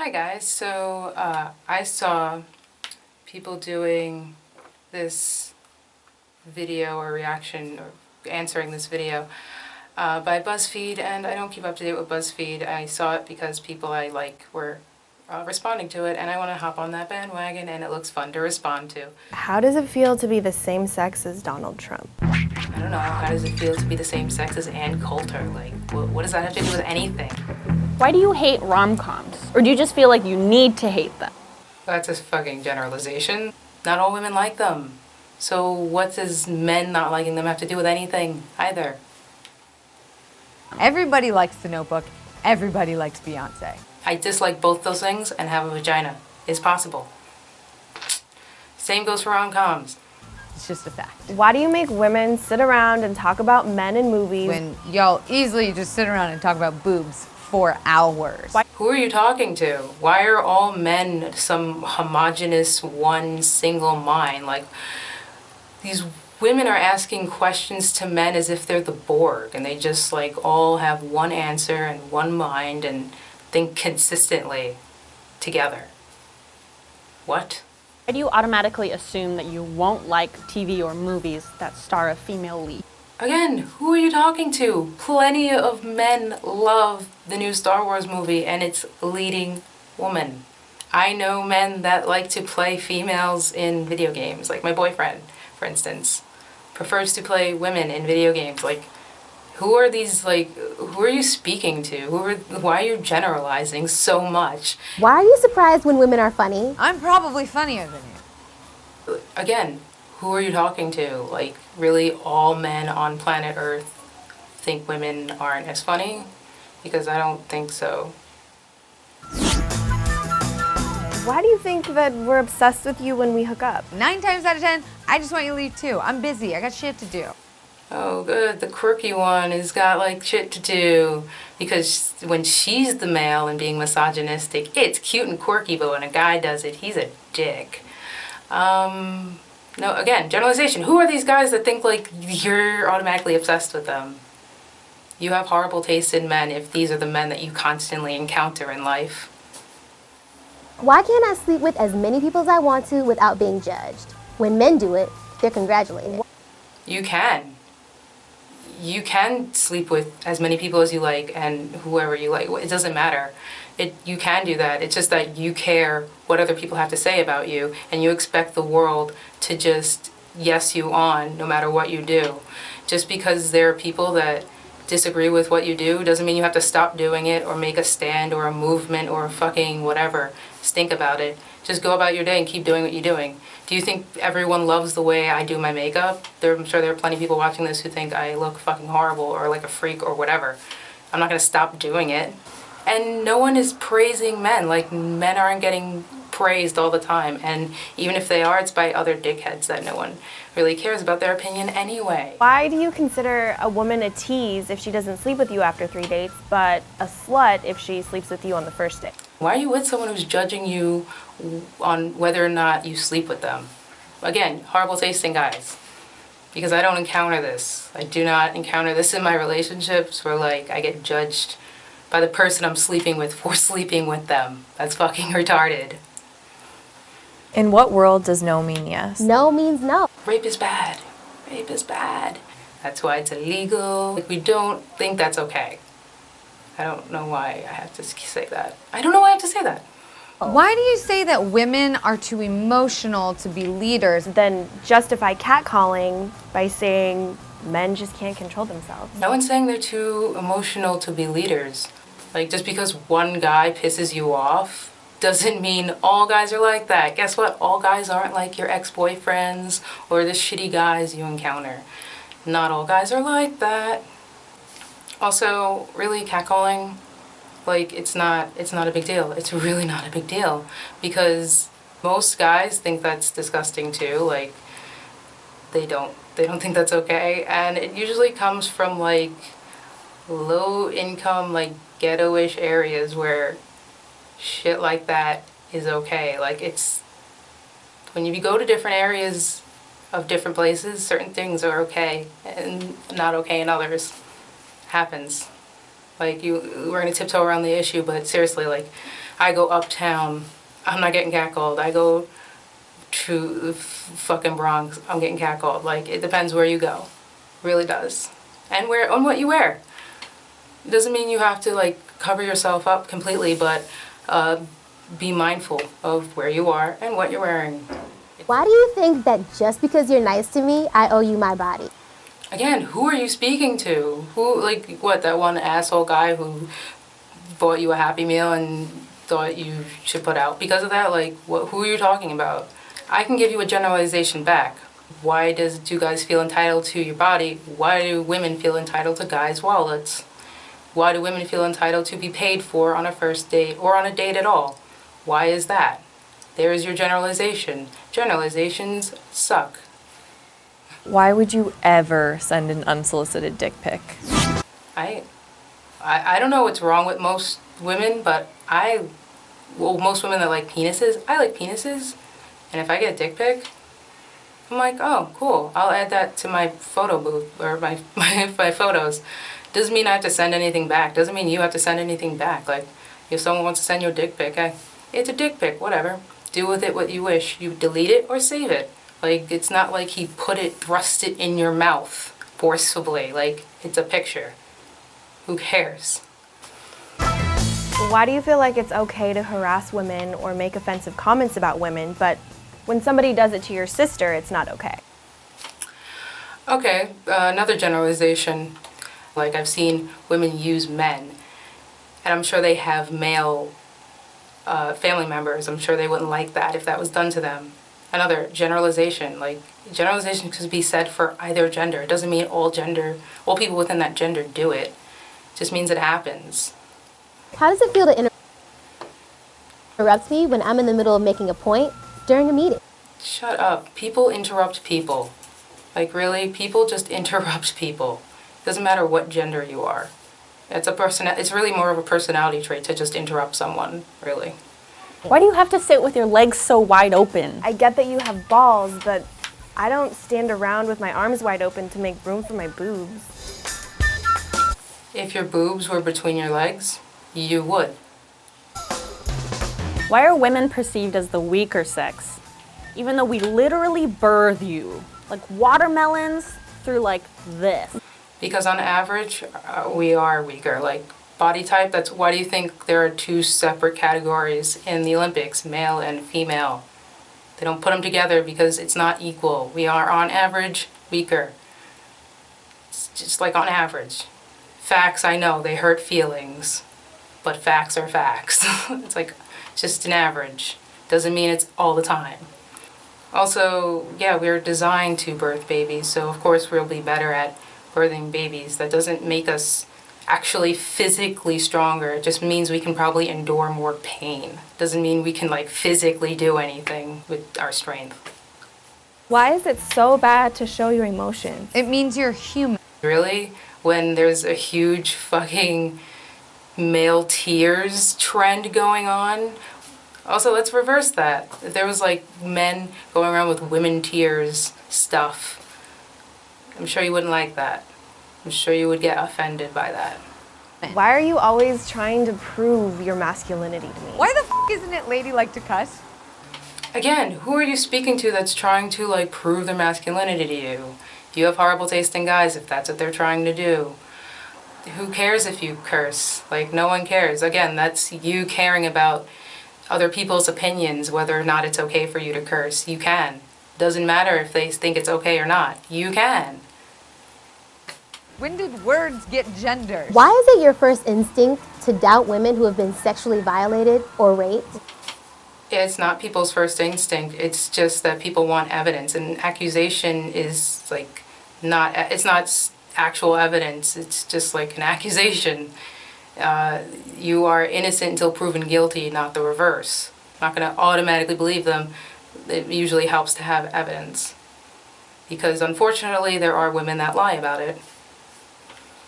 Hi guys, so I saw people doing this video or reaction or answering this video by BuzzFeed, and I don't keep up to date with BuzzFeed. I saw it because people I like were responding to it, and I want to hop on that bandwagon, and it looks fun to respond to. How does it feel to be the same sex as Donald Trump? I don't know, how does it feel to be the same sex as Ann Coulter? Like, what does that have to do with anything? Why do you hate rom-coms? Or do you just feel like you need to hate them? That's a fucking generalization. Not all women like them. So what does men not liking them have to do with anything either? Everybody likes The Notebook. Everybody likes Beyonce. I dislike both those things and have a vagina. It's possible. Same goes for rom-coms. It's just a fact. Why do you make women sit around and talk about men in movies When y'all easily just sit around and talk about boobs for hours. Who are you talking to? Why are all men some homogenous, one single mind? Like, these women are asking questions to men as if they're the Borg, and they just like all have one answer and one mind and think consistently together. What? Why do you automatically assume that you won't like TV or movies that star a female lead? Again, who are you talking to? Plenty of men love the new Star Wars movie and its leading woman. I know men that like to play females in video games, like my boyfriend, for instance, prefers to play women in video games. Like, who are these, like, who are you speaking to? Why are you generalizing so much? Why are you surprised when women are funny? I'm probably funnier than you. Again, who are you talking to? Like, really all men on planet Earth think women aren't as funny? Because I don't think so. Why do you think that we're obsessed with you when we hook up? 9 times out of 10, I just want you to leave too. I'm busy. I got shit to do. Oh, good. The quirky one has got, like, shit to do. Because when she's the male and being misogynistic, it's cute and quirky, but when a guy does it, he's a dick. No, again, generalization. Who are these guys that think, like, you're automatically obsessed with them? You have horrible taste in men if these are the men that you constantly encounter in life. Why can't I sleep with as many people as I want to without being judged? When men do it, they're congratulated. You can. You can sleep with as many people as you like and whoever you like. It doesn't matter. You can do that. It's just that you care what other people have to say about you, and you expect the world to just yes you on no matter what you do. Just because there are people that disagree with what you do doesn't mean you have to stop doing it or make a stand or a movement or a fucking whatever. Stink about it. Just go about your day and keep doing what you're doing. Do you think everyone loves the way I do my makeup? I'm sure there are plenty of people watching this who think I look fucking horrible or like a freak or whatever. I'm not gonna stop doing it. And no one is praising men. Like, men aren't getting praised all the time. And even if they are, it's by other dickheads that no one really cares about their opinion anyway. Why do you consider a woman a tease if she doesn't sleep with you after 3 dates, but a slut if she sleeps with you on the first date? Why are you with someone who's judging you on whether or not you sleep with them? Again, horrible tasting guys. Because I don't encounter this. I do not encounter this in my relationships where, like, I get judged by the person I'm sleeping with for sleeping with them. That's fucking retarded. In what world does no mean yes? No means no. Rape is bad. Rape is bad. That's why it's illegal. Like, we don't think that's okay. I don't know why I have to say that. I don't know why I have to say that. Why do you say that women are too emotional to be leaders? Then justify catcalling by saying men just can't control themselves. No one's saying they're too emotional to be leaders. Like, just because one guy pisses you off doesn't mean all guys are like that. Guess what? All guys aren't like your ex-boyfriends or the shitty guys you encounter. Not all guys are like that. Also, really, catcalling, like, it's not a big deal. It's really not a big deal. Because most guys think that's disgusting too. Like, they don't think that's okay. And it usually comes from, like, low income, like, ghetto-ish areas where shit like that is okay. Like, it's when you go to different areas of different places, certain things are okay and not okay in others. Happens. Like, we're gonna tiptoe around the issue, but seriously, like, I go uptown, I'm not getting catcalled. I go to the fucking Bronx, I'm getting catcalled. Like, it depends where you go. Really does. And what you wear. It doesn't mean you have to, like, cover yourself up completely, but be mindful of where you are and what you're wearing. Why do you think that just because you're nice to me, I owe you my body? Again, who are you speaking to? Who, like, what, that one asshole guy who bought you a Happy Meal and thought you should put out because of that? Like, who are you talking about? I can give you a generalization back. Why do guys feel entitled to your body? Why do women feel entitled to guys' wallets? Why do women feel entitled to be paid for on a first date or on a date at all? Why is that? There is your generalization. Generalizations suck. Why would you ever send an unsolicited dick pic? I don't know what's wrong with most women, but most women that like penises, I like penises. And if I get a dick pic, I'm like, oh, cool. I'll add that to my photo booth or my photos. Doesn't mean I have to send anything back. Doesn't mean you have to send anything back. Like, if someone wants to send you a dick pic, it's a dick pic, whatever. Do with it what you wish. You delete it or save it. Like, it's not like he thrust it in your mouth forcefully. Like, it's a picture. Who cares? Why do you feel like it's okay to harass women or make offensive comments about women, but when somebody does it to your sister, it's not okay? Okay, another generalization. Like, I've seen women use men, and I'm sure they have male family members. I'm sure they wouldn't like that if that was done to them. Another generalization, like, generalization could be said for either gender. It doesn't mean all people within that gender do it. It just means it happens. How does it feel to interrupt me when I'm in the middle of making a point during a meeting? Shut up. People interrupt people. Like, really, people just interrupt people. Doesn't matter what gender you are. It's really more of a personality trait to just interrupt someone, really. Why do you have to sit with your legs so wide open? I get that you have balls, but I don't stand around with my arms wide open to make room for my boobs. If your boobs were between your legs, you would. Why are women perceived as the weaker sex, even though we literally birth you? Like watermelons through like this. Because on average, we are weaker. Like, body type, why do you think there are two separate categories in the Olympics, male and female? They don't put them together because it's not equal. We are, on average, weaker. It's just like on average. Facts, I know, they hurt feelings, but facts are facts. It's like just an average. Doesn't mean it's all the time. Also, yeah, we're designed to birth babies, so of course we'll be better at birthing babies. That doesn't make us actually physically stronger. It just means we can probably endure more pain. Doesn't mean we can, like, physically do anything with our strength. Why is it so bad to show your emotions? It means you're human. Really? When there's a huge fucking male tears trend going on? Also, let's reverse that. If there was, like, men going around with women tears stuff, I'm sure you wouldn't like that. I'm sure you would get offended by that. Why are you always trying to prove your masculinity to me? Why the isn't it ladylike to cuss? Again, who are you speaking to that's trying to, like, prove their masculinity to you? You have horrible taste in guys if that's what they're trying to do. Who cares if you curse? Like, no one cares. Again, that's you caring about other people's opinions, whether or not it's okay for you to curse. You can. Doesn't matter if they think it's okay or not. You can. When did words get gendered? Why is it your first instinct to doubt women who have been sexually violated or raped? It's not people's first instinct. It's just that people want evidence. And accusation is, like, it's not actual evidence. It's just like an accusation. You are innocent until proven guilty, not the reverse. I'm not going to automatically believe them. It usually helps to have evidence. Because unfortunately, there are women that lie about it.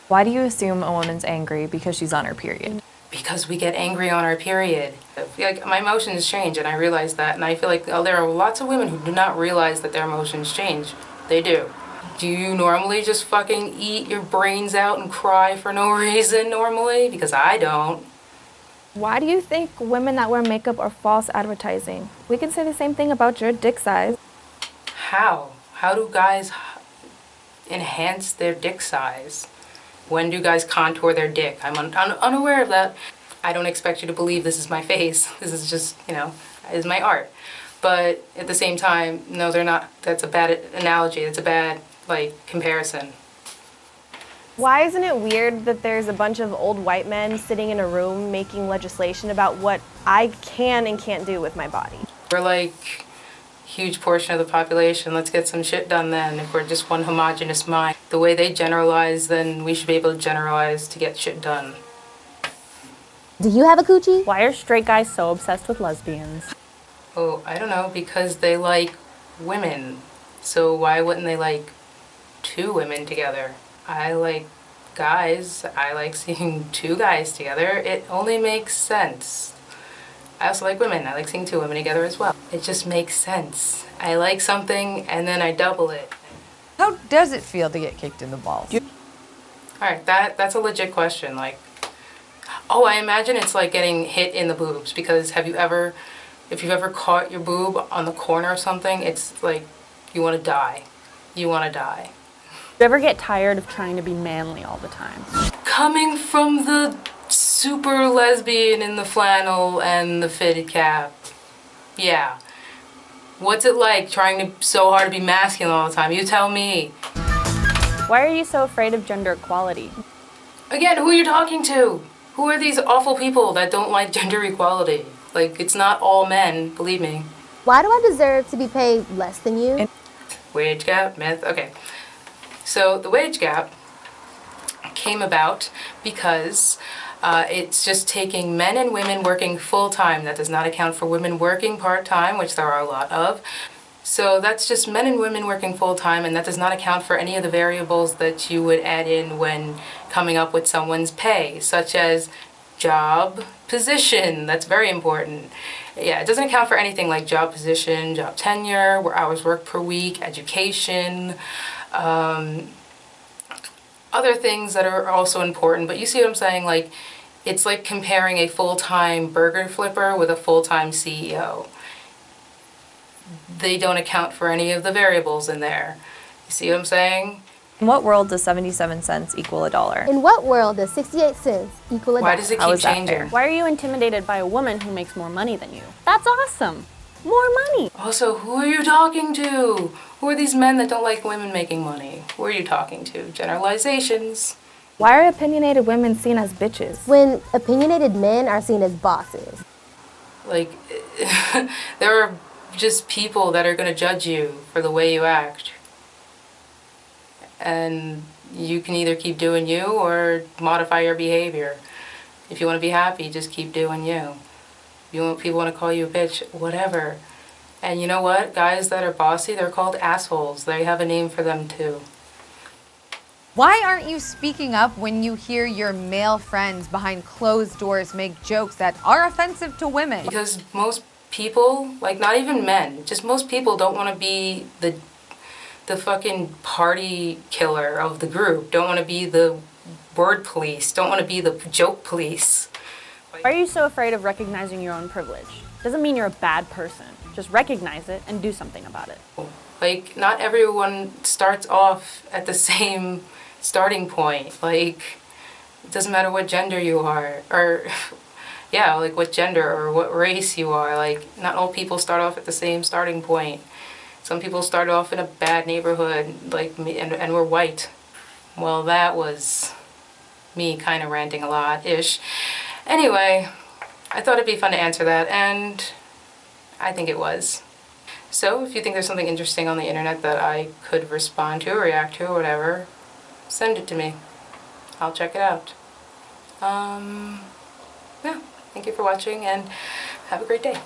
Why do you assume a woman's angry because she's on her period? Because we get angry on our period. Like, my emotions change, and I realize that, and I feel like there are lots of women who do not realize that their emotions change. They do. Do you normally just fucking eat your brains out and cry for no reason normally? Because I don't. Why do you think women that wear makeup are false advertising? We can say the same thing about your dick size. How? How do guys enhance their dick size? When do guys contour their dick? I'm unaware of that. I don't expect you to believe this is my face. This is just, is my art. But at the same time, no, they're not. That's a bad analogy. It's a bad, comparison. Why isn't it weird that there's a bunch of old white men sitting in a room making legislation about what I can and can't do with my body? We're like huge portion of the population. Let's get some shit done then. If we're just one homogenous mind, the way they generalize, then we should be able to generalize to get shit done. Do you have a coochie? Why are straight guys so obsessed with lesbians? Oh, I don't know, because they like women. So why wouldn't they like two women together? I like guys. I like seeing two guys together. It only makes sense. I also like women. I like seeing two women together as well. It just makes sense. I like something and then I double it. How does it feel to get kicked in the balls? Alright, that's a legit question. Oh, I imagine it's like getting hit in the boobs, because if you've ever caught your boob on the corner or something, it's like you want to die. You want to die. Do you ever get tired of trying to be manly all the time? Coming from the super lesbian in the flannel and the fitted cap. Yeah. What's it like trying so hard to be masculine all the time? You tell me. Why are you so afraid of gender equality? Again, who are you talking to? Who are these awful people that don't like gender equality? It's not all men, believe me. Why do I deserve to be paid less than you? Wage gap, myth, okay. So the wage gap came about because it's just taking men and women working full-time. That does not account for women working part-time, which there are a lot of. So that's just men and women working full-time, and that does not account for any of the variables that you would add in when coming up with someone's pay, such as job position. That's very important. Yeah, it doesn't account for anything like job position, job tenure, hours worked per week, education, other things that are also important. But you see what I'm saying? It's like comparing a full-time burger flipper with a full-time CEO. They don't account for any of the variables in there. You see what I'm saying? In what world does 77 cents equal $1? In what world does 68 cents equal $1? Why does it How keep is that changing? fair? Why are you intimidated by a woman who makes more money than you? That's awesome. More money. Also, who are you talking to? Who are these men that don't like women making money? Who are you talking to? Generalizations. Why are opinionated women seen as bitches? When opinionated men are seen as bosses. There are just people that are going to judge you for the way you act. And you can either keep doing you or modify your behavior. If you want to be happy, just keep doing you. People want to call you a bitch, whatever. And you know what? Guys that are bossy, they're called assholes. They have a name for them too. Why aren't you speaking up when you hear your male friends behind closed doors make jokes that are offensive to women? Because most people, not even men, just most people don't want to be the fucking party killer of the group. Don't want to be the word police. Don't want to be the joke police. Why are you so afraid of recognizing your own privilege? Doesn't mean you're a bad person. Just recognize it and do something about it. Not everyone starts off at the same starting point. It doesn't matter what gender you are, or what gender or what race you are. Not all people start off at the same starting point. Some people start off in a bad neighborhood, like me, and we're white. Well, that was me kind of ranting a lot-ish. Anyway, I thought it'd be fun to answer that, and I think it was. So if you think there's something interesting on the internet that I could respond to or react to or whatever, send it to me. I'll check it out. Yeah, thank you for watching and have a great day.